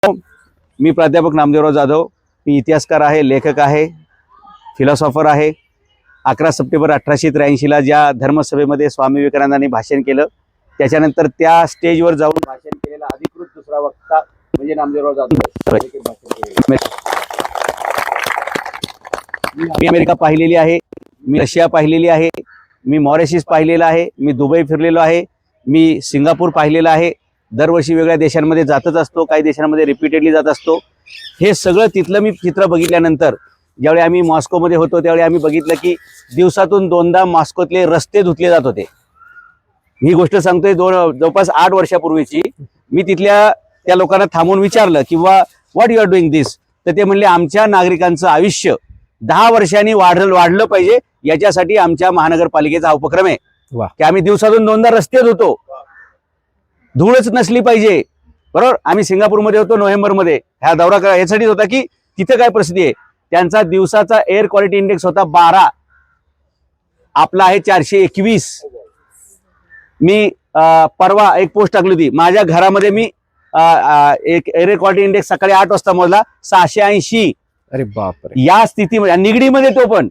मी प्राध्यापक नामदेवराव जाधव. मी इतिहासकार आहे, लेखक आहे, फिलॉसॉफर आहे. 11 सप्टेंबर 1883ला ज्या धर्मसभेमध्ये स्वामी विवेकानंदांनी भाषण केलं त्याच्यानंतर त्या स्टेजवर जाऊन भाषण केलेला अधिकृत दुसरा वक्ता म्हणजे नामदेवराव जाधव. मी अमेरिका पाहिलेली आहे, मी रशिया पाहिलेली आहे, मी मॉरिशस पाहिलेला आहे, मी दुबई फिरलेलो आहे, मी सिंगापूर पाहिलेला आहे. दरवर्षी वेगळ्या देशांमध्ये जातच असतो, काही देशांमध्ये रिपीटेडली जात असतो. हे सगळं तिथलं मी चित्र बघितल्यानंतर ज्यावेळी आम्ही मॉस्कोमध्ये होतो त्यावेळी आम्ही बघितलं की दिवसातून 2दा मॉस्कोतले रस्ते धुतले जात होते. ही गोष्ट सांगतोय जवळपास 8 वर्षापूर्वीची. मी तिथल्या त्या लोकांना थांबून विचारलं किंवा व्हॉट यू आर डुईंग दिस, तर ते म्हणले आमच्या नागरिकांचं आयुष्य 10 वर्षांनी वाढलं पाहिजे याच्यासाठी आमच्या महानगरपालिकेचा हा उपक्रम आहे की आम्ही दिवसातून 2दा रस्ते धुतो, धूळच नसली पाहिजे. बरोबर. आम्ही सिंगापूरमध्ये होतो नोव्हेंबरमध्ये. हा दौरा यासाठीच होता की तिथे काय परिस्थिती आहे. त्यांचा दिवसाचा एअर क्वालिटी इंडेक्स होता 12, आपला आहे 421. मी परवा एक पोस्ट टाकली होती, माझ्या घरामध्ये मी एक एअर क्वालिटी इंडेक्स सकाळी 8 वाजता मोजला 680. अरे बापरे. या स्थितीमध्ये निगडीमध्ये तो पण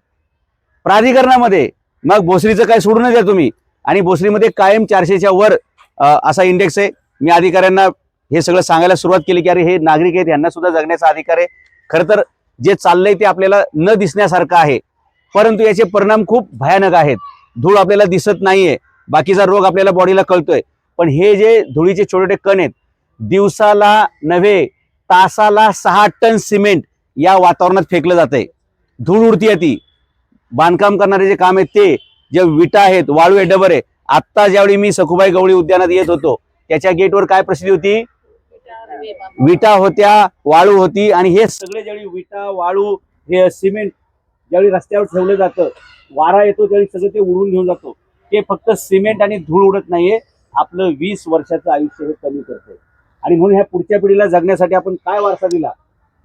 प्राधिकरणामध्ये. मग भोसरीचं काय सोडून द्या तुम्ही. आणि भोसरीमध्ये कायम 400च्या वर असा इंडेक्स आहे. मी अधिकाऱ्यांना हे सगळं सांगायला सुरुवात केली की अरे हे नागरिक आहेत, यांना सुद्धा जगण्याचा अधिकार आहे. खरं तर जे चाललंय ते आपल्याला न दिसण्यासारखं आहे, परंतु याचे परिणाम खूप भयानक आहेत. धूळ आपल्याला दिसत नाहीये, बाकीचा रोग आपल्याला बॉडीला कळतोय, पण हे जे धुळीचे छोटे कण आहेत, दिवसाला नव्हे तासाला 6 टन सिमेंट या वातावरणात फेकलं जातंय. धूळ उडतीये ती. बांधकाम करणारे जे काम आहेत ते, जे विटा आहेत, वाळू आहे, डबर आहे. आत्ता ज्यावेळी मी सखुबाई गवळी उद्यानात येत होतो त्याच्या गेटवर काय परिस्थिती होती, विटा होत्या, वाळू होती. आणि हे सगळे ज्यावेळी विटा, वाळू, हे सिमेंट ज्यावेळी रस्त्यावर ठेवलं जातं, वारा येतो त्यावेळी सगळं ते उडून घेऊन जातो. ते फक्त सिमेंट आणि धूळ उडत नाहीये, आपलं 20 वर्षाचं आयुष्य हे कमी करतंय. आणि म्हणून ह्या पुढच्या पिढीला जगण्यासाठी आपण काय वारसा दिला.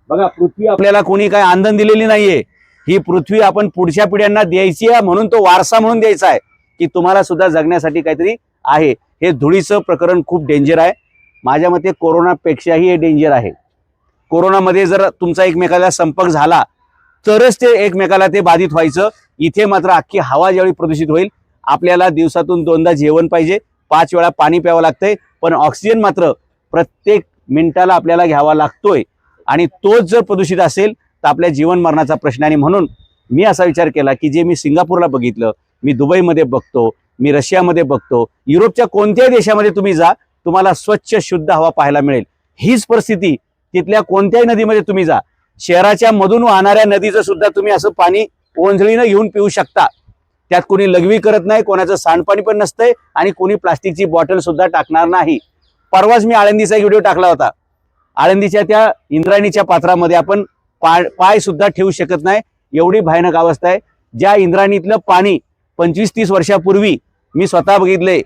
बघा, पृथ्वी आपल्याला कोणी काय आंदण दिलेली नाहीये. ही पृथ्वी आपण पुढच्या पिढ्यांना द्यायची आहे, म्हणून तो वारसा म्हणून द्यायचा आहे की तुम्हाला सुद्धा जगण्यासाठी काहीतरी आहे. हे धुळीचं प्रकरण खूप डेंजर आहे. माझ्या मते कोरोनापेक्षाही हे डेंजर आहे. कोरोनामध्ये जर तुमचा एकमेकाला संपर्क झाला तरच ते एकमेकाला ते बाधित व्हायचं. इथे मात्र अख्खी हवा ज्यावेळी प्रदूषित होईल, आपल्याला दिवसातून 2दा जेवण पाहिजे, 5 वेळा पाणी प्यावं लागतंय, पण ऑक्सिजन मात्र प्रत्येक मिनिटाला आपल्याला घ्यावा लागतोय. आणि तोच जर प्रदूषित असेल तर आपल्या जीवन मरणाचा प्रश्न. आणि म्हणून मी असा विचार केला की जे मी सिंगापूरला बघितलं, मी दुबईमध्ये बघतो, मी रशियामध्ये बघतो, युरोपच्या कोणत्याही देशामध्ये तुम्ही जा, तुम्हाला स्वच्छ शुद्ध हवा पाहायला मिळेल. हीच परिस्थिती तिथल्या कोणत्याही नदीमध्ये तुम्ही जा, शहराच्या मधून वाहणाऱ्या नदीचं सुद्धा तुम्ही असं पाणी ओंजळीनं घेऊन पिऊ शकता. त्यात कोणी लघवी करत नाही, कोणाचं सांडपाणी पण नसतंय, आणि कोणी प्लास्टिकची बॉटल सुद्धा टाकणार नाही. परवाच मी आळंदीचा एक व्हिडिओ टाकला होता. आळंदीच्या त्या इंद्रायणीच्या पात्रामध्ये आपण पाय सुद्धा ठेवू शकत नाही, एवढी भयानक अवस्था आहे. ज्या इंद्रायणीतलं पाणी 25-30 वर्षापूर्वी मी स्वतः बघितलंय,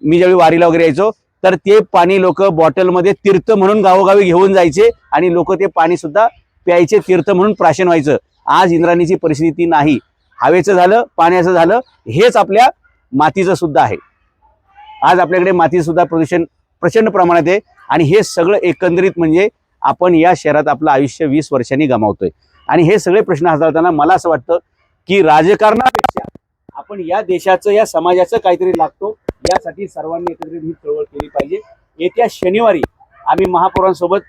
मी ज्यावेळी वारीला वगैरे यायचो, तर ते पाणी लोक बॉटलमध्ये तीर्थ म्हणून गावोगावी घेऊन जायचे आणि लोक ते पाणी सुद्धा प्यायचे, तीर्थ म्हणून प्राशन व्हायचं. आज इंद्रायणीची परिस्थिती नाही. हवेचं झालं, पाण्याचं झालं, हेच आपल्या मातीचं सुद्धा आहे. आज आपल्याकडे मातीचं सुद्धा प्रदूषण प्रचंड प्रमाणात आहे. आणि हे सगळं एकंदरीत म्हणजे आपण या शहरात आपलं आयुष्य 20 वर्षांनी गमावतोय. आणि हे सगळे प्रश्न हाताळताना मला असं वाटतं की राजकारणापेक्षा आपण या देशाचं, या समाजाचं काहीतरी लागतो. यासाठी सर्वांनी एकत्रित ही चळवळ केली पाहिजे. येत्या शनिवारी आम्ही महापौरांसोबत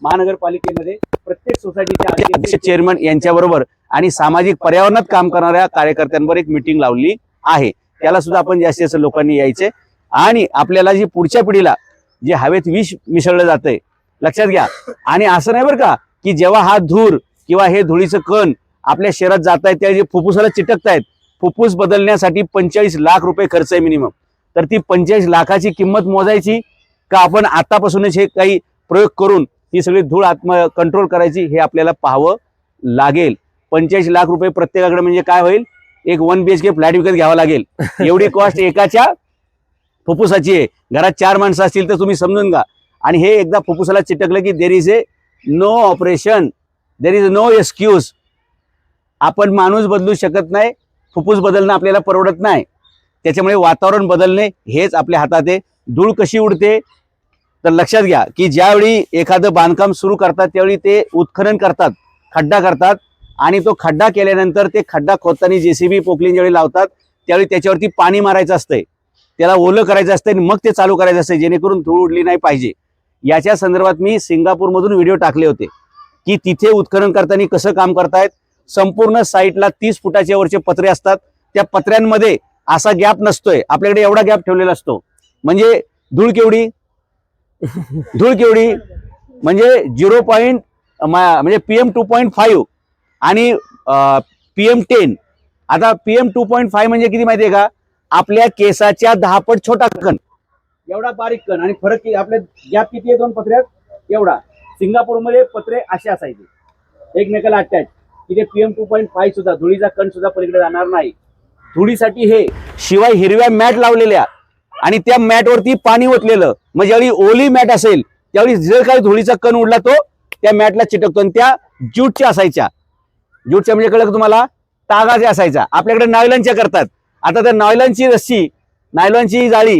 महानगरपालिकेमध्ये प्रत्येक सोसायटीच्या चेअरमन यांच्याबरोबर आणि सामाजिक पर्यावरणात काम करणाऱ्या कार्यकर्त्यांवर एक मीटिंग लावली आहे. त्याला सुद्धा आपण जास्तीत जास्त लोकांनी यायचे. आणि आपल्याला जी पुढच्या पिढीला जे हवेत विष मिसळलं जातंय, लक्षात घ्या. आणि असं नाही बरं का की जेव्हा हा धूर किंवा हे धुळीचं कण आपल्या शहरात जात आहेत त्या जे फुफ्फुसाला चिटकतायत, फुफ्फुस बदलण्यासाठी 45 लाख रुपये खर्च आहे मिनिमम. तर ती 45 लाखाची किंमत मोजायची का आपण आतापासूनच हे काही प्रयोग करून ही सगळी धूळ कंट्रोल करायची, हे आपल्याला पाहावं लागेल. 45 लाख रुपये प्रत्येकाकडे म्हणजे काय होईल, एक 1 BHK फ्लॅट विकत घ्यावा लागेल. एवढी कॉस्ट एकाच्या फुफ्फुसाची आहे. घरात 4 माणसं असतील तर तुम्ही समजून घ्या. आणि हे एकदा फुफ्फुसाला चिटकलं की there is a no operation, there is no excuse. आपण माणूस बदलू शकत नाही, फुफ्फुस बदलणं आपल्याला परवडत नाही. त्याच्यामुळे वातावरण बदलणे हेच आपल्या हातात आहे. धूळ कशी उडते तर लक्षात घ्या की ज्यावेळी एखादं बांधकाम सुरू करतात त्यावेळी ते उत्खनन करतात, खड्डा करतात आणि तो खड्डा केल्यानंतर ते खड्डा खोदताना जेसीबी पोकलिन ज्यावेळी लावतात त्यावेळी त्याच्यावरती पाणी मारायचं असतंय, त्याला ओलं करायचं असतंय आणि मग ते चालू करायचं असतंय जेणेकरून धूळ उडली नाही पाहिजे. याच्या संदर्भात मी सिंगापूरमधून व्हिडिओ टाकले होते की तिथे उत्खनन करताना कसं काम करतायत. संपूर्ण साईटला 30 फुटाच्या वरचे पत्रे असतात, त्या पत्र्यांमध्ये असा गॅप नसतोय, आपल्याकडे एवढा गॅप ठेवलेला असतो. म्हणजे धूळ केवढी म्हणजे 0. म्हणजे PM 2.5 आणि PM10. आता PM 2.5 म्हणजे किती माहितीये का, आपल्या केसाच्या 10 पट छोटा कण, एवढा बारीक कण. आणि फरक आपल्या गॅप किती आहे दोन पत्र्यात, एवढा. सिंगापूरमध्ये पत्रे असे असायचे एकमेकाला अटॅच, तिथे PM 2.5 सुद्धा, धुळीचा कण सुद्धा पलीकडे जाणार नाही. धुळीसाठी हे शिवाय हिरव्या मॅट लावलेल्या आणि त्या मॅटवरती पाणी ओतलेलं. मग ज्यावेळी ओली मॅट असेल त्यावेळी जे काही धुळीचा कण उडला तो त्या मॅटला चिटकतो. आणि त्या ज्यूटच्या असायच्या, ज्यूटच्या म्हणजे कळलं तुम्हाला, तागाच्या असायच्या. आपल्याकडे नायलॉनच्या करतात. आता त्या नायलॉनची रस्सी, नायलॉनची जाळी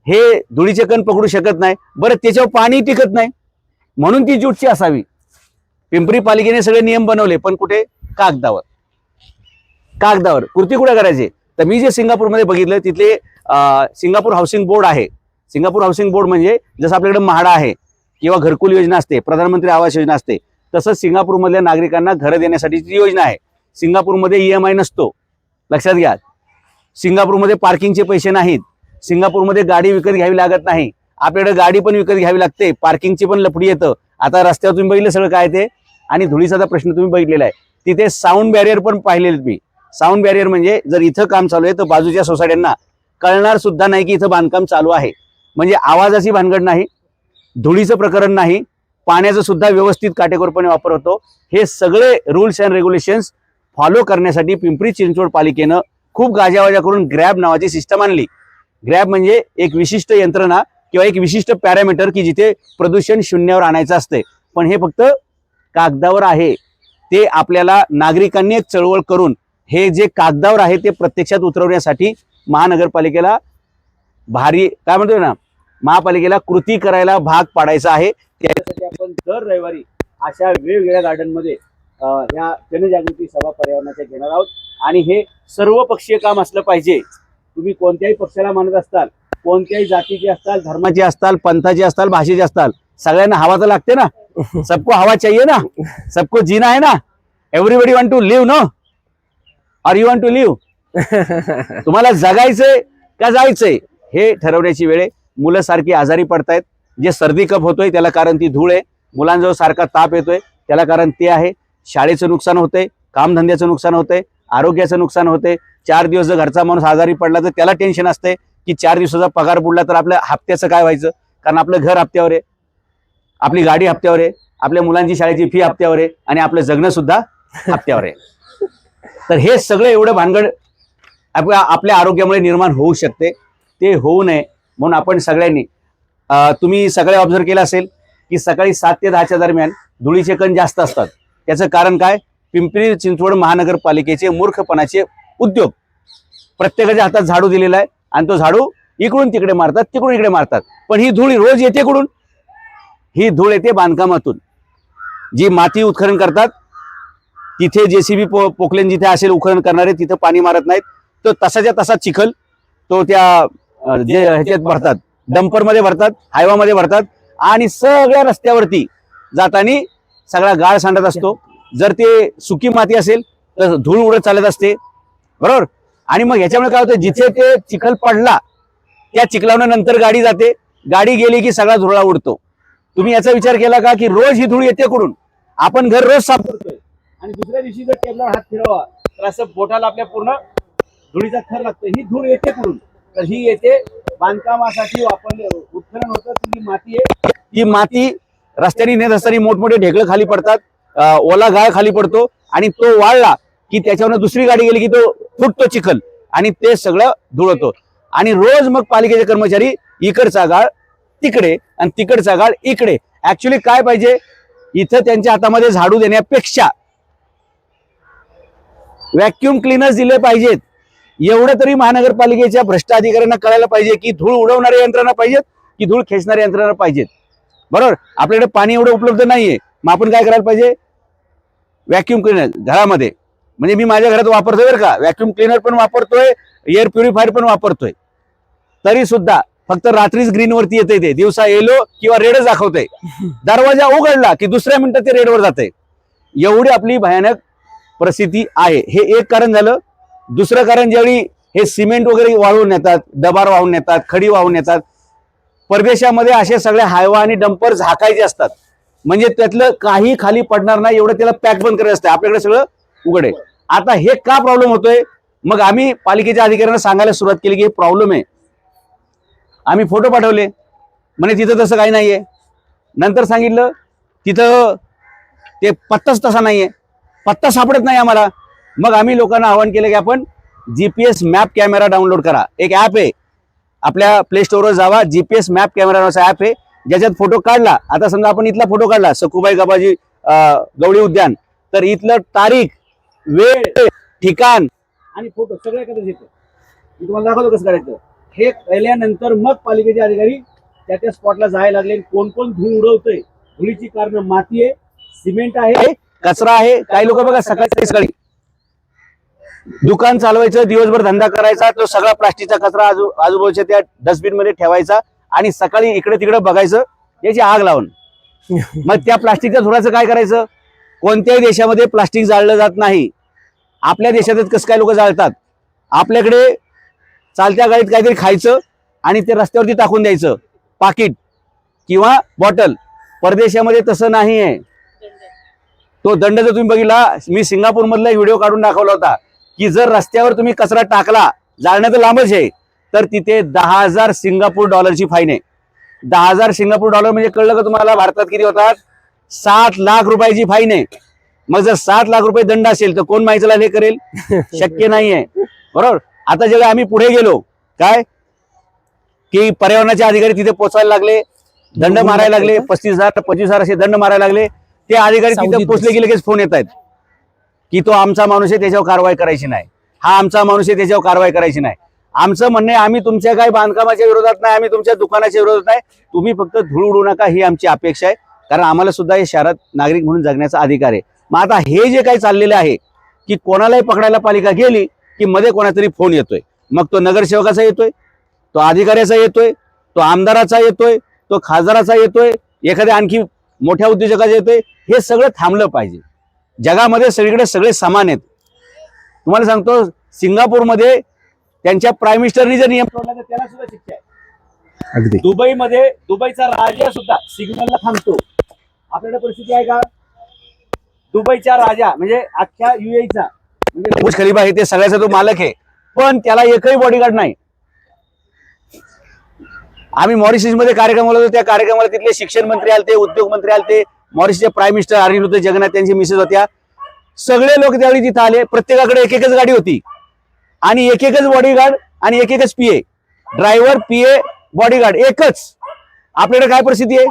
हे धुळीचे कण पकडू शकत नाही. बरं, त्याच्यावर पाणी टिकत नाही म्हणून ती ज्यूटची असावी. पिंपरी पालिकेने सगळे नियम बनवले, पण कुठे, कागदावर. कृती कुठे करायचे. तर मी जे सिंगापूरमध्ये बघितलं तिथले सिंगापूर हाऊसिंग बोर्ड आहे. सिंगापूर हाऊसिंग बोर्ड म्हणजे जसं आपल्याकडे म्हाडा आहे किंवा घरकुल योजना असते, प्रधानमंत्री आवास योजना असते, तसंच सिंगापूरमधल्या नागरिकांना घरं देण्यासाठीची योजना आहे. सिंगापूरमध्ये EMI नसतो, लक्षात घ्या. सिंगापूरमध्ये पार्किंगचे पैसे नाहीत. सिंगापूरमध्ये गाडी विकत घ्यावी लागत नाही. आपल्याकडे गाडी पण विकत घ्यावी लागते, पार्किंगची पण लफडी येतं. आता रस्त्यावर तुम्ही बघितलं सगळं काय ते. आणि धुळीचा प्रश्न तुम्ही बघितलेला आहे. तिथे साऊंड बॅरियर पण पाहिलेले मी. साऊंड बॅरियर म्हणजे जर इथं काम चालू आहे तर बाजूच्या सोसायट्यांना कळणार सुद्धा नाही की इथं बांधकाम चालू आहे. म्हणजे आवाजाची भानगड नाही, धुळीचं प्रकरण नाही, पाण्याचं सुद्धा व्यवस्थित काटेकोरपणे वापर होतो. हे सगळे रूल्स अँड रेग्युलेशन्स फॉलो करण्यासाठी पिंपरी चिंचवड पालिकेनं खूप गाजावाजा करून ग्रॅब नावाची सिस्टम आणली. ग्रॅब म्हणजे एक विशिष्ट यंत्रणा किंवा एक विशिष्ट पॅरामीटर की जिथे प्रदूषण शून्यावर आणायचं असते. पण हे फक्त कागदावर आहे. ते आपल्याला नागरिकांनी एक चळवळ करून हे जे कागदावर आहे ते प्रत्यक्षात उतरवण्यासाठी महानगरपालिकेला भारी काय म्हणतोय ना, महापालिकेला कृती करायला भाग पाडायचा आहे. त्यासाठी आपण दर रविवारी अशा वेगवेगळ्या गार्डनमध्ये या जनजागृती सभा पर्यावरणाच्या घेणार आहोत. आणि हे सर्व पक्षीय काम असलं पाहिजे. तुम्ही कोणत्याही पक्षाला मानत असताल, कोणत्याही जातीचे असताल, धर्माचे असताल, पंथाचे असताल, भाषेचे असताल, सगळ्यांना हवा तर लागते ना. सबको हवा चाहिए ना, सबको जीना है ना. Everybody want to live no, और यू वॉन्ट टू लिव्ह. तुम्हाला जगायचंय का जायचंय हे ठरवण्याची वेळ आहे. मुलं सारखी आजारी पडतायत. जे सर्दी कफ होतोय त्याला कारण ती धूळ आहे. मुलांजवळ सारखा ताप येतोय त्याला कारण ते आहे. शाळेचं नुकसान होतंय, कामधंद्याचं नुकसान होतंय, आरोग्याचं नुकसान होतंय. 4 दिवस जर घरचा माणूस आजारी पडला तर त्याला टेन्शन असते की 4 दिवसाचा पगार बुडला तर आपल्या हप्त्याचं काय व्हायचं. कारण आपलं घर हप्त्यावर आहे, आपली गाडी हप्त्यावर आहे, आपल्या मुलांची शाळेची फी हप्त्यावर आहे आणि आपलं जगणं सुद्धा हप्त्यावर आहे. तर हे सगळं एवढं भानगड आपल्या आरोग्यामुळे निर्माण होऊ शकते. ते होऊ नये म्हणून आपण सगळ्यांनी, तुम्ही सगळे ऑब्झर्व केलं असेल की सकाळी 7 ते 10च्या दरम्यान धुळीचे कण जास्त असतात. त्याचं कारण काय, पिंपरी चिंचवड महानगरपालिकेचे मूर्खपणाचे उद्योग. प्रत्येकाच्या हातात झाडू दिलेला आहे आणि तो झाडू इकडून तिकडे मारतात, तिकडून इकडे मारतात. पण ही धूळ रोज येते कुठून, ही धूळ येते बांधकामातून. जी माती उत्खनन करतात तिथे जेसीबी पोकलेन जिथे असेल उत्खनन करणारे तिथे पाणी मारत नाहीत. तो तसाच्या तसा चिखल तो त्या जे ह्याच्यात भरतात, डंपरमध्ये भरतात, हायवामध्ये भरतात आणि सगळ्या रस्त्यावरती जाताना सगळा गाळ सांडत असतो. जर ते सुकी माती असेल तर धूळ उडत चालत असते, बरोबर. आणि मग ह्याच्यामुळे काय होतं, जिथे ते चिखल पडला त्या चिखलावरून नंतर गाडी जाते, गाडी गेली की सगळा धुळा उडतो. तुम्ही याचा विचार केला का की रोज ही धूळ येते कुठून. आपण घर रोज साफ करतोय आणि दुसऱ्या दिवशी जर टेबलवर हात फिरवा तर असं बोटाला आपल्या पूर्ण धुळीचा थर लागतो. ही धूळ येते कुठून, तर ही येते बांधकामासाठी वापरले उत्खनन होतं. ती माती आहे, ही माती रस्त्याने नेत असताना मोठमोठे ढेकळं खाली पडतात, ओला गाळ खाली पडतो आणि तो वाळला की त्याच्यावर दुसरी गाडी गेली की तो फुटतो चिखल आणि ते सगळं धुळतो. आणि रोज मग पालिकेचे कर्मचारी इकडचा गाळ तिकडे आणि तिकडचा गाळ इकडे. ऍक्च्युली काय पाहिजे, इथं त्यांच्या हातामध्ये झाडू देण्यापेक्षा व्हॅक्युम क्लीनर्स दिले पाहिजेत. एवढं तरी महानगरपालिकेच्या भ्रष्ट अधिकाऱ्यांना कळायला पाहिजे की धूळ उडवणाऱ्या यंत्रणा पाहिजेत की धूळ खेचणाऱ्या यंत्रणा पाहिजेत. बरोबर. आपल्याकडे पाणी एवढं उपलब्ध नाहीये, मग आपण काय करायला पाहिजे, व्हॅक्युम क्लिनर घरामध्ये, म्हणजे मी माझ्या घरात वापरतोय बरं का, व्हॅक्युम क्लिनर पण वापरतोय, एअर प्युरिफायर पण वापरतोय, तरी सुद्धा फक्त रात्रीच ग्रीन वरती येते, ते दिवसा येलो किंवा रेडच दाखवतंय. दरवाजा उघडला की दुसऱ्या मिनिटात ते रेडवर जाते. एवढी आपली भयानक परिस्थिती आहे. हे एक कारण झालं. दुसरं कारण, ज्यावेळी हे सिमेंट वगैरे वाहून नेतात, डबार वाहून नेतात, खडी वाहून नेतात, परदेशामध्ये असे सगळे हायवा आणि डंपर झाकायचे असतात, म्हणजे त्यातलं काही खाली पडणार नाही एवढं त्याला पॅक बंद करायचं असतं. आपल्याकडे सगळं उघड आहे. आता हे का प्रॉब्लेम होतोय, मग आम्ही पालिकेच्या अधिकाऱ्यांना सांगायला सुरुवात केली की हे प्रॉब्लेम आहे. आम्ही फोटो पाठवले, म्हणजे तिथं तसं काही नाहीये. नंतर सांगितलं तिथं ते पत्ताच तसा नाहीये, पत्ता सापडत नाही आम्हाला. मग आम्ही लोकांना आवाहन केलं की आपण जीपीएस मॅप कॅमेरा डाउनलोड करा. एक ऍप आहे, आपल्या प्ले स्टोअरवर जावा, जीपीएस मॅप कॅमेरा नावाचा ऍप आहे, ज्याच्यात फोटो काढला. आता समजा आपण इथला फोटो काढला, सखुबाई गबाजी गवळी उद्यान, तर इथलं तारीख, वेळ, ठिकाण आणि फोटो सगळं एकत्र येतं. मी तुम्हाला दाखवतो कसं करायचं. हे केल्यानंतर मग पालिकेचे अधिकारी त्या स्पॉटला जायला लागले. कोण कोण धूळ उडवतंय, धुळीची कारण माती आहे, सिमेंट आहे, कचरा आहे. काही लोक बघा सकाळी दुकान चालवायचं, दिवसभर धंदा करायचा, तो सगळा प्लास्टिकचा कचरा आजूबाजूच्या त्या डस्टबिन मध्ये ठेवायचा आणि सकाळी इकडे तिकडे बघायचं, याची आग लावून. मग त्या प्लास्टिकच्या धुराचं काय करायचं. कोणत्याही देशामध्ये प्लास्टिक जाळलं जात नाही. आपल्या देशातच कसं काय लोक जाळतात. आपल्याकडे चालत्या गाडीत काहीतरी खायचं आणि ते रस्त्यावरती टाकून द्यायचं, पाकिट किंवा बॉटल. परदेशामध्ये तसं नाही आहे. तो दंड जर तुम्ही बघितला, मी सिंगापूर मधला व्हिडिओ काढून दाखवला होता की जर रस्त्यावर तुम्ही कचरा टाकला, जाळण्याचं लांबच आहे, तर तिथे 10,000 सिंगापूर डॉलरची फाईन आहे. 10,000 सिंगापूर डॉलर म्हणजे कळलं का तुम्हाला, भारतात किती होतात, 7 लाख रुपयाची फाईन आहे. मग जर 7 लाख रुपये दंड असेल तर कोण माहितीला हे करेल, शक्य नाहीये. बरोबर. आता जेव्हा आम्ही पुढे गेलो, काय की पर्यावरणाचे अधिकारी तिथे पोहोचायला लागले, दंड मारायला लागले, 35,000 25,000 असे दंड मारायला लागले. ते अधिकारी तिथे पोहोचले की लगेच फोन येत आहेत की तो आमचा माणूस आहे, त्याच्यावर कारवाई करायची नाही, हा आमचा माणूस आहे, त्याच्यावर कारवाई करायची नाही. आमचं म्हणणं आहे, आम्ही तुमच्या काही बांधकामाच्या विरोधात नाही, आम्ही तुमच्या दुकानाच्या विरोधात नाही, तुम्ही फक्त धूळ उडू नका, ही आमची अपेक्षा आहे. कारण आम्हाला सुद्धा हे शहरात नागरिक म्हणून जगण्याचा अधिकार आहे. मग आता हे जे काही चाललेलं आहे की कोणालाही पकडायला पालिका गेली की मध्ये कोणातरी फोन येतोय, मग तो नगरसेवकाचा येतोय, तो अधिकाऱ्याचा येतोय, तो आमदाराचा येतोय, तो खासदाराचा येतोय, एखाद्या आणखी मोठ्या उद्योजकाचा येतोय. हे सगळं थांबलं पाहिजे. जगामध्ये सगळीकडे सगळे समान आहेत. तुम्हाला सांगतो, सिंगापूरमध्ये त्यांच्या प्राईम मिनिस्टरनी जर नियम तोडला तर त्याला सुद्धा शिक्षा आहे. अगदी. दुबईमध्ये दुबईचा राजा सुद्धा सिग्नलला थांबतो. आपल्याकडे परिस्थिती आहे का. दुबईचा राजा म्हणजे अख्ख्या युएईचा, म्हणजे बुर्ज खलिफा आहे, ते सगळ्याचा तो मालक आहे, पण त्याला एकही बॉडीगार्ड नाही. आम्ही मॉरिशस मध्ये कार्यक्रम होतो, त्या कार्यक्रमाला तिथले शिक्षण मंत्री आलते, उद्योग मंत्री आलते, मॉरिशसचे प्राईम मिनिस्टर अनिरुद्ध जगन्नाथ त्यांची मिसेस होत्या. सगळे लोक त्यावेळी तिथे आले. प्रत्येकाकडे एक एकच गाडी होती आणि एक एकच बॉडीगार्ड आणि एक एकच पीए, ड्रायव्हर, पीए, बॉडीगार्ड एकच. आपल्याकडे काय परिस्थिती आहे,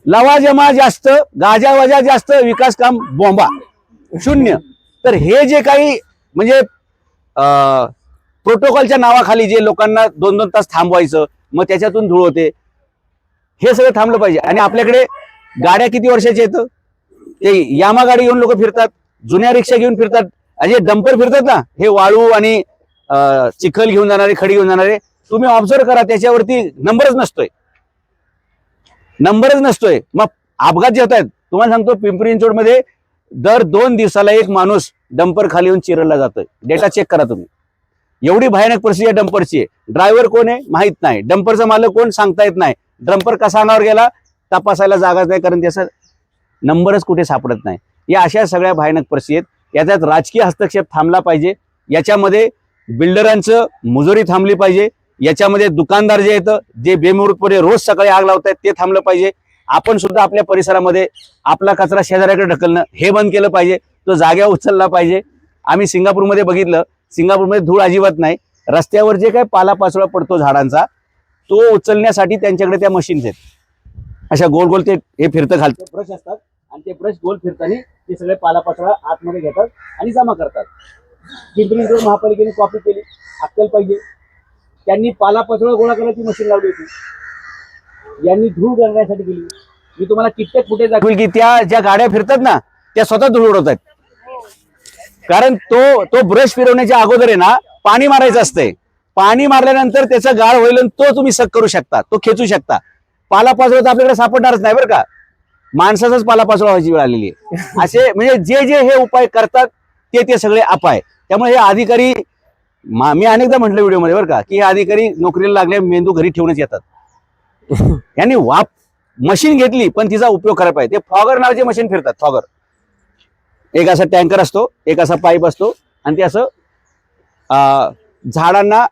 लवाजमा जास्त, गाजावाजा जास्त, विकास काम बॉम्बा शून्य. तर हे जे काही म्हणजे प्रोटोकॉलच्या नावाखाली जे लोकांना 2-2 तास थांबवायचं, मग त्याच्यातून धूळ होते, हे सगळं थांबलं पाहिजे. आणि आपल्याकडे गाड्या किती वर्षाच्या येतं, ते यामा गाडी घेऊन लोक फिरतात, जुन्या रिक्षा घेऊन फिरतात, आणि डंपर फिरतात ना, हे वाळू आणि चिखल घेऊन जाणारे, खडी घेऊन जाणारे, तुम्ही ऑब्झर्व करा, त्याच्यावरती नंबरच नसतोय. मग अपघात जे होत आहेत, तुम्हाला सांगतो, पिंपरी चिंचवड मध्ये दर 2 दिवसाला एक माणूस डंपर खाली येऊन चिरडला जातोय. डेटा चेक करा तुम्ही. एवढी भयानक परिस्थिती आहे डंपरची. ड्रायव्हर कोण आहे माहित नाही, डंपरचा मालक कोण सांगता येत नाही, डंपर कसा अंगावर गेला तपासायला जागाच नाही, कारण त्याचा नंबरच कुठे सापडत नाही. या अशा सगळ्या भयानक परिस्थिती आहेत. याच्यात राजकीय हस्तक्षेप थांबला पाहिजे. याच्यामध्ये बिल्डरांचं मुजोरी थांबली पाहिजे. याच्यामध्ये दुकानदार जे येतं, जे बेमुहूर्तपणे रोज सकाळी आग लावत आहेत, ते थांबलं पाहिजे. आपण सुद्धा आपल्या परिसरामध्ये आपला कचरा शेजाऱ्याकडे ढकलणं हे बंद केलं पाहिजे. तो जाग्यावर उचलला पाहिजे. आम्ही सिंगापूरमध्ये बघितलं, सिंगापूरमध्ये धूळ अजिबात नाही. रस्त्यावर जे काही पालापाचोळा पडतो झाडांचा, तो उचलण्यासाठी त्यांच्याकडे त्या मशीन्स आहेत, अशा गोल गोल ते हे फिरतं घालतं, ब्रश असतात, आणि ते ब्रश गोल फिरताना ते सगळे पालापाचोळा आतमध्ये घेतात आणि जमा करतात. पिंपरी चिंचवड महापालिकेने कॉपी केली, अक्कल पाहिजे. त्यांनी पालापाचोळा गोळा करायची मशीन लावली होती. यांनी धूळ गळण्यासाठी केली. मी तुम्हाला कित्येक फुटेज दाखवेल की त्या ज्या गाड्या फिरतात ना त्या स्वतः धूळ उडवतात. कारण तो ब्रश फिरवण्याच्या अगोदर आहे ना पाणी मारायचं असतंय. पाणी मारल्यानंतर त्याचा गाळ होईल आणि तो तुम्ही सक करू शकता, तो खेचू शकता. पालापाचोळा तर आपल्याकडे सापडणारच नाही बरं का, माणसाचाच पालापाचोळा व्हायची वेळ आलेली आहे. असे म्हणजे जे जे हे उपाय करतात ते सगळे अपाय. त्यामुळे हे अधिकारी मी अनेकदा म्हटलं व्हिडिओमध्ये बरं का की हे अधिकारी नोकरीला लागले मेंदू घरी ठेवूनच येतात. यांनी वाप मशीन घेतली पण तिचा उपयोग करायला पाहिजे. ते फॉगर नावाचे मशीन फिरतात. फॉगर एक असा टँकर असतो, एक असा पाईप असतो आणि ते असं झाडांना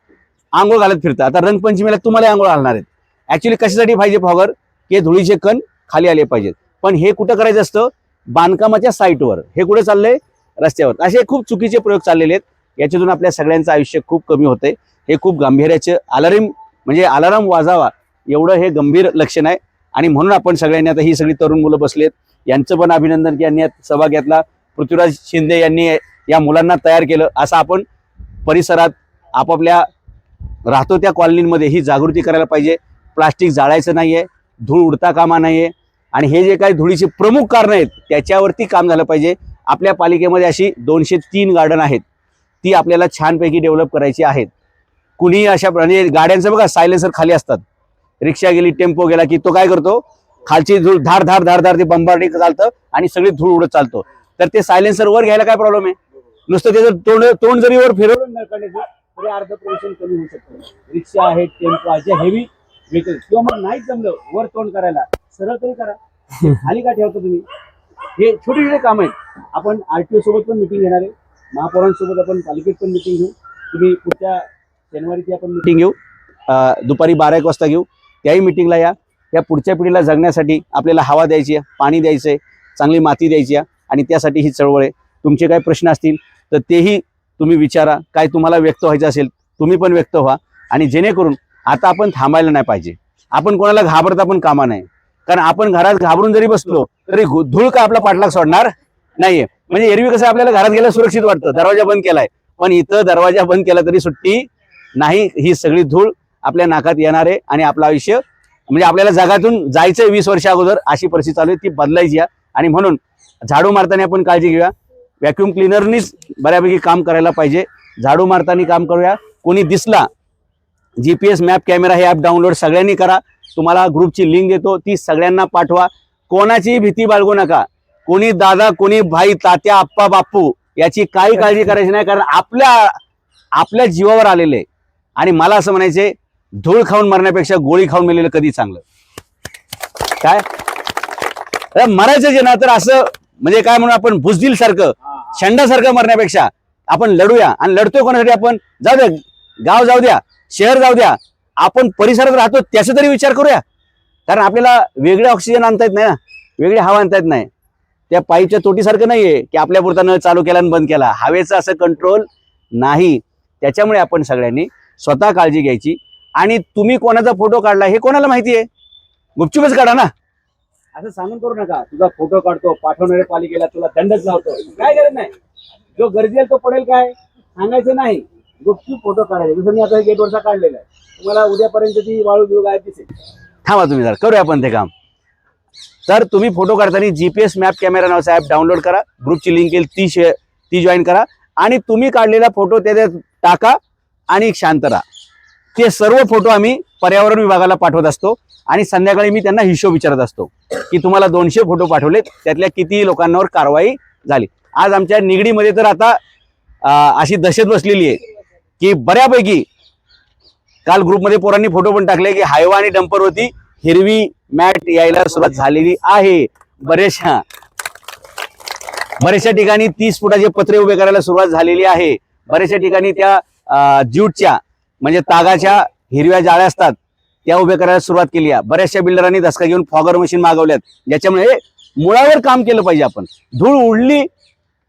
आंघोळ घालत फिरतात. आता रंगपंचमीला तुम्हाला आंघोळ घालणार आहेत. ऍक्च्युली कशासाठी पाहिजे फॉगर की धुळीचे कण खाली आले पाहिजेत. पण हे कुठं करायचं असतं, बांधकामाच्या साईटवर. हे कुठे चाललंय, रस्त्यावर. असे खूप चुकीचे प्रयोग चाललेले आहेत. याच्यातून आपल्या सगळ्यांचं आयुष्य खूप कमी होतंय. हे खूप गांभीर्याचे अलार्म वाजावा एवढं हे गंभीर लक्षण आहे. आणि म्हणून आपण सगळ्यांनी आता ही सगळी तरुण मुलं बसलेत यांचं पण अभिनंदन की यांनी यात सहभाग घेतला. पृथ्वीराज शिंदे यांनी या मुलांना तयार केलं. असं आपण परिसरात आपापल्या राहतो त्या कॉलनीमध्ये ही जागृती करायला पाहिजे. प्लास्टिक जाळायचं नाहीये, धूळ उडता कामा नाहीये. आणि हे जे काही धुळीचे प्रमुख कारण आहेत त्याच्यावरती काम झालं पाहिजे. आपल्या पालिकेमध्ये अशी 203 गार्डन आहेत, ती आपल्याला छानपैकी डेव्हलप करायची आहेत. कुणी अशा म्हणजे गाड्यांचं बघा सायलेन्सर खाली असतात. रिक्षा गेली, टेम्पो गेला की तो काय करतो, खालची धूळ धार धार धार धार ते बंबार्डिंग चालतं आणि सगळी धूळ उडत चालतो. तर ते सायलेन्सर वर घ्यायला काय प्रॉब्लेम आहे, नुसतं त्याचं तोंड जरी वर फिरवलं न काढायचं तरी अर्ध प्रदूषण कमी होऊ शकतं. रिक्षा आहेत, टेम्पो आहेत, जे हेवी व्हेकल्स किंवा मग नाही जमलं वर तोंड करायला सरळ तरी करा. खाली का ठेवता तुम्ही. हे छोटे छोटे काम आहेत. आपण आरटीओ सोबत पण मिटिंग घेणार आहे, महापौरांसोबत आपण पालिकेत पण मिटिंग घेऊ. तुम्ही पुढच्या शनिवारी आपण मिटिंग घेऊ, दुपारी 12-1 वाजता घेऊ. त्याही मिटिंगला या पुढच्या पिढीला जगण्यासाठी आपल्याला हवा द्यायची आहे, पाणी द्यायचं आहे, चांगली माती द्यायची आहे. आणि त्यासाठी ही चळवळ आहे. तुमचे काही प्रश्न असतील तर तेही तुम्ही विचारा. काय तुम्हाला व्यक्त व्हायचं असेल तुम्ही पण व्यक्त व्हा. आणि जेणेकरून आता आपण थांबायला नाही पाहिजे. आपण कोणाला घाबरता पण कामा नाही. कारण आपण घरात घाबरून जरी बसलो तरी धूळ का आपला पाठलाग सोडणार नाहीये. म्हणजे एरवी कसं आपल्याला घरात गेलं सुरक्षित वाटतं, दरवाजा बंद केलाय. पण इथं दरवाजा बंद केला तरी सुट्टी नाही. ही सगळी धूळ आपल्या नाकात येणार आहे आणि आपलं आयुष्य म्हणजे आपल्याला जगातून जायचंय 20 वर्ष अगोदर अशी परिस्थिती चालू आहे, ती बदलायची आहे. आणि म्हणून झाडू मारताना आपण काळजी घेऊया. व्हॅक्युम क्लिनरनीच बऱ्यापैकी काम करायला पाहिजे. झाडू मारताना काम करूया. कोणी दिसला GPS मॅप कॅमेरा हे ॲप डाउनलोड सगळ्यांनी करा. तुम्हाला ग्रुपची लिंक देतो, ती सगळ्यांना पाठवा. कोणाची भीती बाळगू नका. कोणी दादा, कोणी भाई, तात्या, आप्पा, बापू याची काही काळजी करायची नाही. कारण आपल्या जीवावर आलेले. आणि मला असं म्हणायचे, धूळ खाऊन मरण्यापेक्षा गोळी खाऊन मेलेलं कधी चांगलं. काय मरायचं जे ना तर असं म्हणजे काय म्हणून आपण बुजदिल सारखं शंडासारखं मरण्यापेक्षा आपण लढूया. आणि लढतोय कोणासाठी आपण, जाऊ द्या गाव जाऊ द्या, शहर जाऊ द्या, आपण परिसरात राहतो त्याचा तरी विचार करूया. कारण आपल्याला वेगळे ऑक्सिजन आणता येत नाही ना, वेगळी हवा आणता येत नाही. त्या पाईपच्या तोटीसारखं नाहीये की आपल्या पुरता नळ चालू केला आणि बंद केला. हवेचं असं कंट्रोल नाही. त्याच्यामुळे आपण सगळ्यांनी स्वतः काळजी घ्यायची. आणि तुम्ही कोणाचा फोटो काढला हे कोणाला माहिती आहे, गुपचूपच काढा ना. असं सांगून करू नका तुझा फोटो काढतो पाठवणाऱ्या पालिकेला तुला दंडच लावतो, काय गरज नाही. जो गरजेल तो पडेल काय सांगायचं नाही, गुपचूप फोटो काढायचे. जसं मी आता गेटवरचा काढलेला आहे, तुम्हाला उद्यापर्यंत ती वाळू बिळू गायब दिसेल. थांबा तुम्ही जरा करूया आपण ते काम. तर तुम्ही फोटो काढताना GPS मॅप कॅमेरा नावाचा ॲप डाउनलोड करा. ग्रुपची लिंक येईल ती जॉईन करा. आणि तुम्ही काढलेला फोटो त्याच्यात टाका आणि शांत राहा. ते सर्व फोटो आम्ही पर्यावरण विभागाला पाठवत असतो. आणि संध्याकाळी मी त्यांना हिशोब विचारत असतो की तुम्हाला 200 फोटो पाठवले, त्यातल्या किती लोकांवर कारवाई झाली. आज आमच्या निगडीमध्ये तर आता अशी दहशत बसलेली आहे की बऱ्यापैकी काल ग्रुपमध्ये पोरांनी फोटो पण टाकले की हायवा आणि डंपरवरती हिरवी मॅट यायला सुरुवात झालेली आहे. बऱ्याचशा ठिकाणी 30 फुटाचे पत्रे उभे करायला सुरुवात झालेली आहे. बऱ्याचशा ठिकाणी त्या ज्यूटच्या म्हणजे तागाच्या हिरव्या जाळ्या असतात त्या उभे करायला सुरुवात केली आहे. बऱ्याचशा बिल्डरांनी धसका घेऊन फॉगर मशीन मागवल्यात, ज्याच्यामुळे मुळावर काम केलं पाहिजे. आपण धूळ उडली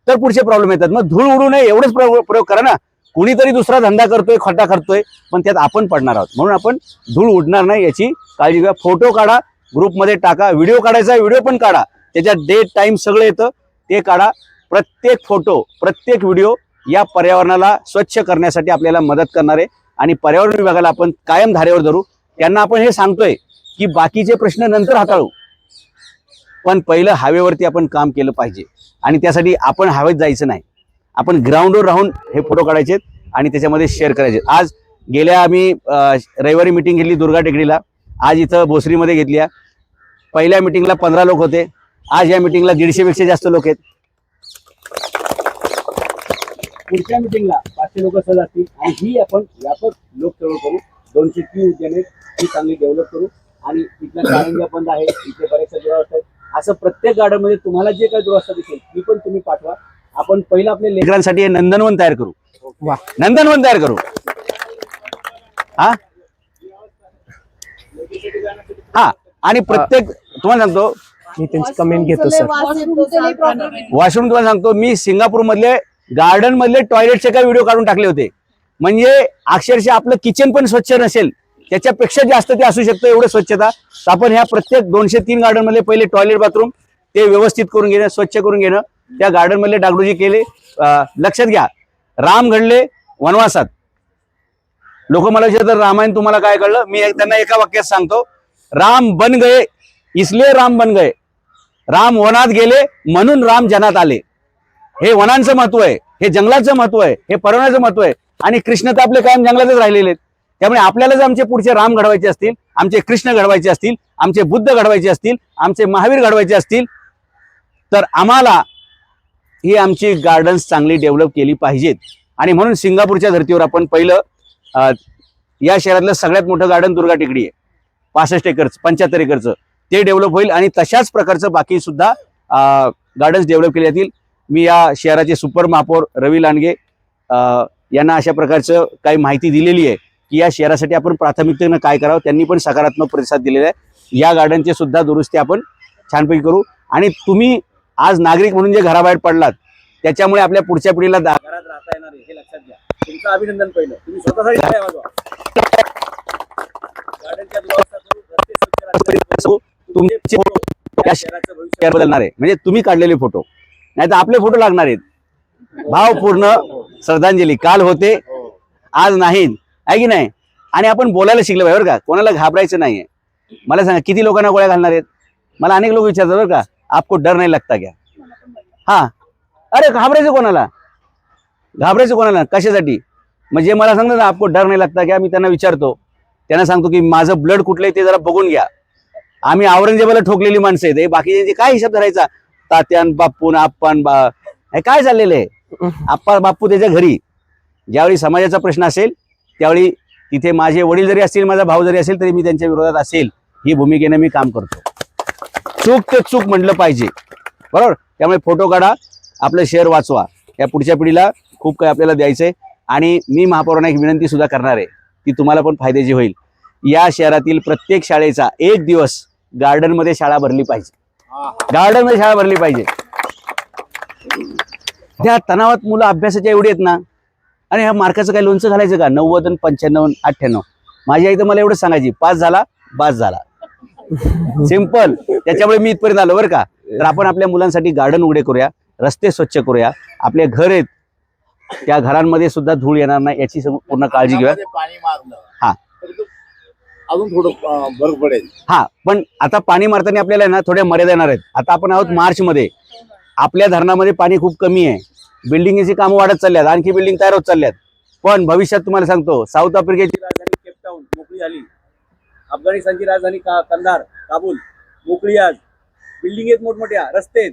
तर पुढचे प्रॉब्लेम येतात. मग धूळ उडू नये एवढंच प्रयोग करा ना. कुणीतरी दुसरा धंदा करतोय, खोटा करतोय, पण त्यात आपण पडणार आहोत. म्हणून आपण धूळ उडणार नाही याची काळजी घ्या. फोटो काढा, ग्रुपमध्ये टाका. व्हिडिओ काढायचा व्हिडिओ पण काढा, त्याच्यात डेट टाइम सगळं येतं, ते काढा. प्रत्येक फोटो प्रत्येक व्हिडिओ या पर्यावरणाला स्वच्छ करण्यासाठी आपल्याला मदत करणार आहे. आणि पर्यावरण विभागाला आपण कायम धारेवर धरू. त्यांना आपण हे सांगतोय की बाकीचे प्रश्न नंतर हाताळू, पण पहिलं हवेवरती आपण काम केलं पाहिजे. आणि त्यासाठी आपण हवेत जायचं नाही, आपण ग्राउंडवर राहून हे फोटो काढायचे आणि त्याच्यामध्ये शेअर करायचे. आज गेल्या आम्ही रविवारी मिटिंग घेतली दुर्गा टेकडीला, आज इथं भोसरीमध्ये घेतली. पहिल्या मिटिंगला 15 लोक होते, आज या मिटिंगला 150 पेक्षा जास्त लोक आहेत. पुढच्या मिटिंगला 500 लोक सहज असतील. आणि ही आपण व्यापक लोक चळवळ करू, 230 उद्याने ही चांगली डेव्हलप करू. आणि इथल्या कारंजा बंद आहे, इथे बरेचसे दुरावस्था आहेत. असं प्रत्येक गार्डनमध्ये तुम्हाला जे काही दुरावस्था दिसेल ती पण तुम्ही पाठवा. आपण पहिलं आपल्या लेकरांसाठी हे नंदनवन तयार करू. वा, नंदनवन तयार करू. हा आणि प्रत्येक तुम्हाला सांगतो, मी त्यांची कमेंट घेतो सर. वॉशरूम तुम्हाला सांगतो, मी सिंगापूर मधले गार्डन मधले टॉयलेटचे काही व्हिडिओ काढून टाकले होते. म्हणजे अक्षरशः आपलं किचन पण स्वच्छ नसेल त्याच्यापेक्षा जास्त ते असू शकतं एवढं स्वच्छता. आपण ह्या प्रत्येक 203 गार्डन मध्ये पहिले टॉयलेट बाथरूम ते व्यवस्थित करून घेणं, स्वच्छ करून घेणं. त्या गार्डन मधले डागडुजी केले. लक्षात घ्या, राम घडले वनवासात. लोक मला विचारतात रामायण तुम्हाला काय कळलं, मी त्यांना एका वाक्यात सांगतो, राम बन गए इसलिए राम बन गए, राम वनात गेले म्हणून राम जनात आले. हे वनांचं महत्व आहे, हे जंगलाचं महत्व आहे, हे पर्यावरणाचं महत्व आहे. आणि कृष्ण तर आपले कायम जंगलातच राहिलेले आहेत. त्यामुळे आपल्याला जर आमचे पुढचे राम घडवायचे असतील, आमचे कृष्ण घडवायचे असतील, आमचे बुद्ध घडवायचे असतील, आमचे महावीर घडवायचे असतील, तर आम्हाला ही आमची गार्डन्स चांगली डेव्हलप केली पाहिजेत. आणि म्हणून सिंगापूरच्या धर्तीवर आपण पहिलं या शहरातलं सगळ्यात मोठं गार्डन दुर्गा टेकडी आहे, 65 एकरचं 75 एकरचं, ते डेव्हलप होईल. आणि तशाच प्रकारचं बाकी सुद्धा गार्डन्स डेव्हलप केले जातील. मी या शहराचे सुपर महापौर रवी लांडगे यांना अशा प्रकारचं काही माहिती दिलेली आहे की या शहरासाठी आपण प्राथमिकतेनं काय करावं. त्यांनी पण सकारात्मक प्रतिसाद दिलेला आहे. या गार्डनचे सुद्धा दुरुस्ती आपण छानपैकी करू. आणि तुम्ही आज नागरिक म्हणून जे घराबाहेर पडलात त्याच्यामुळे आपल्या पुढच्या पिढीला घरात राहता येणार आहे हे लक्षात घ्या. तुमचं अभिनंदन पहिलं, तुम्ही स्वतःसाठी काय वाजवा. गार्डनच्या दुरावस्था करू, रस्ते स्वच्छ राहू, तुमचे फोटो या शहराचं भविष्य बदलणार आहे. म्हणजे तुम्ही काढलेले फोटो, नाही तर आपले फोटो लागणार आहेत. भावपूर्ण श्रद्धांजली काल होते आज नाहीत, आहे की नाही. आणि आपण बोलायला शिकलं पाहिजे बरं का, कोणाला घाबरायचं नाहीये. मला सांगा किती लोकांना गोळ्या घालणार आहेत. मला अनेक लोक विचारतात बरं का, आपको डर नाही लगता क्या. हा, अरे घाबरायचं कोणाला, घाबरायचं कोणाला, कशासाठी. म्हणजे मला सांगतात ना आपको डर नाही लगता क्या, मी त्यांना विचारतो, त्यांना सांगतो की माझं ब्लड कुठलंय ते जरा बघून घ्या. आम्ही औरंगजेबाला ठोकलेली माणसं आहेत, बाकीचे काय हिशोब धरायचा. तात्यान बाप्पून आप्पान हे काय चाललेलं आहे. आप्पा बाप्पू त्याच्या घरी ज्यावेळी समाजाचा प्रश्न असेल त्यावेळी तिथे माझे वडील जरी असतील, माझा भाऊ जरी असेल, तरी मी त्यांच्या विरोधात असेल ही भूमिकेने मी काम करतो. चूक ते चूक म्हटलं पाहिजे, बरोबर. त्यामुळे फोटो काढा, आपलं शहर वाचवा. या पुढच्या पिढीला खूप काही आपल्याला द्यायचंय. आणि मी महापौरांना एक विनंती सुद्धा करणार आहे, ती तुम्हाला पण फायद्याची होईल. या शहरातील प्रत्येक शाळेचा एक दिवस गार्डन मध्ये शाळा भरली पाहिजे, गार्डन मध्ये शाळा भरली पाहिजे. त्या तणावात मुलं अभ्यासाच्या एवढी आहेत ना, आणि ह्या मार्काचं काय लोणचं घालायचं का, 90 आणि 95 98. माझी आई तर मला एवढं सांगायची, पास झाला बास झाला, सिंपल. त्याच्यामुळे मी इथपर्यंत आलो बरं का. तर आपण आपल्या मुलांसाठी गार्डन उघडे करूया, रस्ते स्वच्छ करूया, आपले घर आहेत त्या घरांमध्ये सुद्धा धूळ येणार नाही याची पूर्ण काळजी घेऊया. हा अजून थोडं बरं पडेल. हा, पण आता पाणी मारताना आपल्याला ना थोड्या मर्यादा येणार आहेत. आता आपण आहोत मार्च मध्ये, आपल्या धरणामध्ये पाणी खूप कमी आहे, बिल्डिंगची कामं वाढत चालल्यात, आणखी बिल्डिंग तयार होत चालल्यात. पण भविष्यात तुम्हाला सांगतो, साऊथ आफ्रिकेची राजधानी केपटाऊन मोकळी झाली, अफगाणिस्तानची राजधानी कंदार काबूल मोकळी, आज बिल्डिंग आहेत मोठमोठ्या, रस्ते आहेत,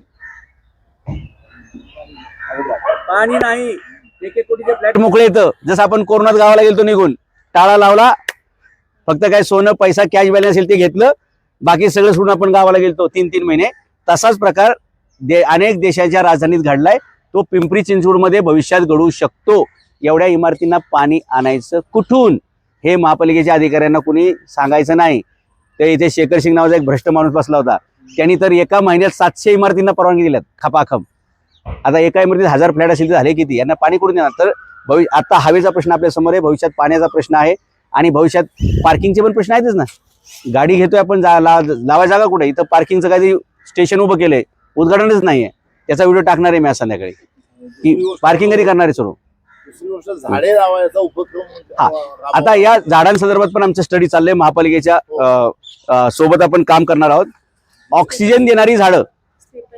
पाणी नाही, 1-1 कोटीचे फ्लॅट मोकळे येतं. जसं आपण कोरोनात गावाला गेलतो निघून, टाळा लावला, फक्त काय सोनं पैसा कॅश बॅलन्स असेल ते घेतलं, बाकी सगळं सोडून आपण गावाला गेलतो 3-3 महिने. तसाच प्रकार अनेक देशाच्या राजधानीत घडलाय. तो पिंपरी चिंचवडमध्ये भविष्यात घडू शकतो. एवढ्या इमारतींना पाणी आणायचं कुठून हे महापालिकेच्या अधिकाऱ्यांना कुणी सांगायचं नाही. ते इथे शेखर सिंग नावाचा एक भ्रष्ट माणूस बसला होता, त्यांनी तर एका महिन्यात 700 इमारतींना परवानगी दिल्यात खपाखप. आता एका इमारतीत 1000 फ्लॅट असतील तर झाले किती, यांना पाणी कुठून देणार. तर आता हवेचा प्रश्न आपल्या समोर आहे, भविष्यात पाण्याचा प्रश्न आहे, आणि भविष्यात पार्किंगचे पण प्रश्न आहेतच ना. गाडी घेतोय आपण, लावा जागा कुठे, इथं पार्किंगचं काहीतरी स्टेशन उभं केलंय, उद्घाटनच नाहीये. त्याचा व्हिडिओ टाकणार आहे मी आज संध्याकाळी की पार्किंग कधी करणार आहे सुरू. दुसरी गोष्ट झाडे लावायचा उपक्रम हा. आता या झाडांसंदर्भात पण आमचं स्टडी चाललंय महापालिकेच्या सोबत आपण काम करणार आहोत. ऑक्सिजन देणारी झाडं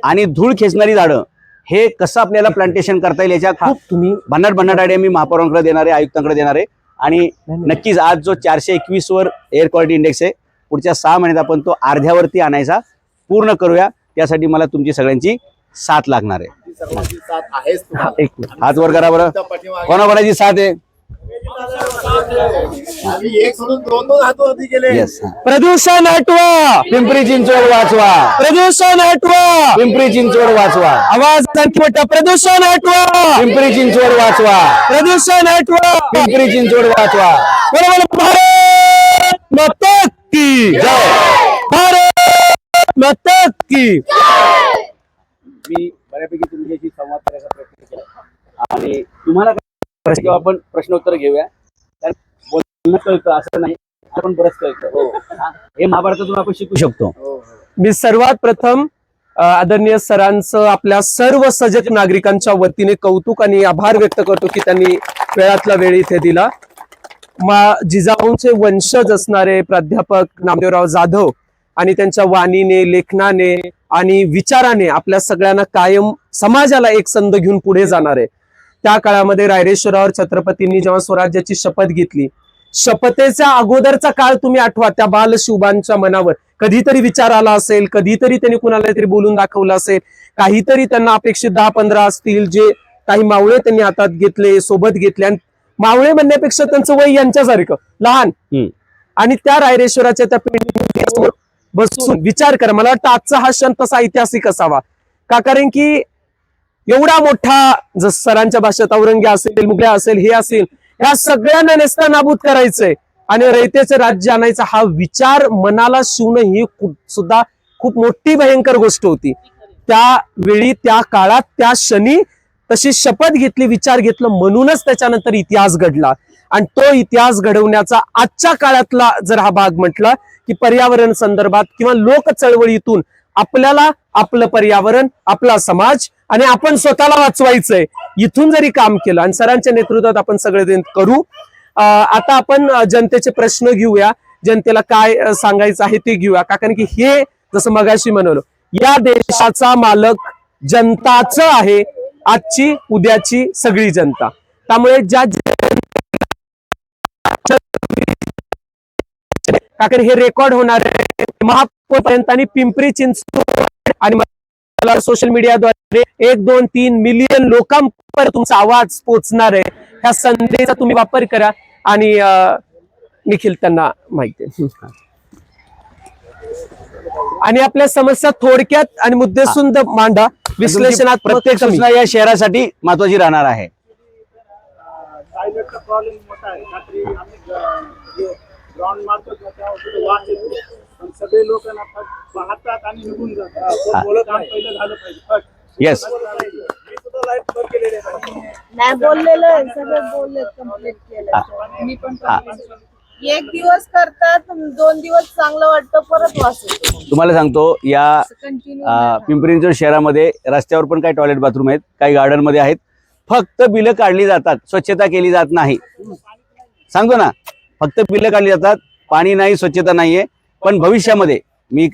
आणि धूळ खेचणारी झाडं हे कसं आपल्याला प्लांटेशन करता येईल याच्या खूप तुम्ही भन्नाट आयडिया मी महापौरांकडे देणार आहे, आयुक्तांकडे देणार आहे. आणि नक्कीच आज जो 421 वर एअर क्वालिटी इंडेक्स आहे, पुढच्या 6 महिन्यात आपण तो अर्ध्यावरती आणायचा पूर्ण करूया. त्यासाठी मला तुमची सगळ्यांची साथ लागणार आहे. सर्वांची साथ आहेच तुम्हाला. एक मिनिट. हात वर करा बरं. त्या पाठीमागे कोणाकोणाची साथ आहे? आम्ही एक सोडून दोन हातवरती गेले. येस. प्रदूषण हटवा, पिंपरी चिंचवड वाचवा, प्रदूषण हटवा, पिंपरी चिंचवड वाचवा, आवाज आणखी मोठा, प्रदूषण हटवा, पिंपरी चिंचवड वाचवा, प्रदूषण हटवा, पिंपरी चिंचवड वाचवा. बरोबर. भारत माता की जय. भारत माता की मी बऱ्यापैकी तुमच्याशी संवाद करायचा प्रयत्न केला आणि तुम्हाला काय जेव्हा आपण प्रश्नोत्तर घेऊया, कारण बोलणं कळतं असं नाही, आपण बरंच कळतं. हा. हे महाभारतातून आपण शिकू शकतो. मी सर्वात प्रथम आदरणीय सरांचं आपल्या सर्व सजग नागरिकांच्या वतीने कौतुक आणि आभार व्यक्त करतो की त्यांनी वेळातला वेळ इथे दिला. जिजाऊंचे वंशज असणारे प्राध्यापक नामदेवराव जाधव आणि त्यांच्या वाणीने, लेखनाने आणि विचाराने आपल्या सगळ्यांना कायम समाजाला एक संध घेऊन पुढे जाणार आहे. त्या काळामध्ये रायरेश्वरावर छत्रपतींनी जेव्हा स्वराज्याची शपथ घेतली, शपथेच्या अगोदरचा काळ तुम्ही आठवा. त्या बाल शिवबांच्या मनावर कधीतरी विचार आला असेल, कधीतरी त्यांनी कुणाला तरी बोलून दाखवलं असेल, काहीतरी त्यांना अपेक्षित 10-15 असतील, जे काही मावळे त्यांनी हातात घेतले, सोबत घेतले. आणि मावळे म्हणण्यापेक्षा त्यांचं वय यांच्यासारखं लहान. आणि त्या रायरेश्वराच्या त्या पिंडीसमोर बसून विचार करा. मला वाटतं आजचा हा क्षण तसा ऐतिहासिक असावा का, कारण की एवढा मोठा, जस सरांच्या भाषेत औरंग्या असेल, मुघल्या असेल, हे असेल, या सगळ्यांना नेस्ता नाबूद करायचंय आणि रयतेचं राज्य आणायचं, हा विचार मनाला शिवणं ही सुद्धा खूप मोठी भयंकर गोष्ट होती. त्यावेळी, त्या काळात, त्या क्षणी तशी शपथ घेतली, विचार घेतलं, म्हणूनच त्याच्यानंतर इतिहास घडला. आणि तो इतिहास घडवण्याचा आजच्या काळातला जर हा भाग म्हटला की पर्यावरण संदर्भात किंवा लोक चळवळीतून आपल्याला आपलं पर्यावरण, आपला समाज आणि आपण स्वतःला वाचवायचंय, इथून जरी काम केलं आणि सरांच्या नेतृत्वात आपण सगळे करू. आता आपण जनतेचे प्रश्न घेऊया, जनतेला काय सांगायचं आहे ते घेऊया. का, कारण की हे जसं मगाशी म्हणलं, या देशाचा मालक जनताच आहे, आजची उद्याची सगळी जनता. त्यामुळे ज्या कारण हे रेकॉर्ड होणार आहे महापौरपर्यंत आणि पिंपरी चिंचवड आणि मला सोशल मीडियाद्वारे 1, 2, 3 मिलियन लोकांपर्यंत तुमचा आवाज पोहोचणार आहे. ह्या संदेशाचा तुम्ही वापर करा. आणि निखिल त्यांना माहिती आहे. आणि आपल्या समस्या थोडक्यात आणि मुद्देसूद मांडा, विश्लेषणात्मक. प्रत्येक सूचना या शहरासाठी महत्वाची राहणार आहे. टॉयलेटचा प्रॉब्लेम मोठा आहे. रात्री आम्ही ग्राउंड मारतो तेव्हा वास येतो, पण सगळे लोक पाहतात आणि निघून जातात. काम पहिलं झालं पाहिजे. येस. मी सुद्धा लाईट बंद केलेले आहे. नाही बोललेलं आहे, सगळं बोलले, कंप्लीट केलं. मी पण एक दिवस करतात, 2 दिवस चांगलं वाटतं, परत वास येतो. तुम्हाला सांगतो, या कंटिन्यू पिंपरी चिंचवड शहरामध्ये रस्त्यावर पण काही टॉयलेट बाथरूम आहेत, काही गार्डन मध्ये आहेत, फक्त बिलं काढली जातात, स्वच्छता केली जात नाही. सांगतो ना, फक्त बिलं काढली जातात, पाणी नाही, स्वच्छता नाहीये. पण भविष्यामध्ये मी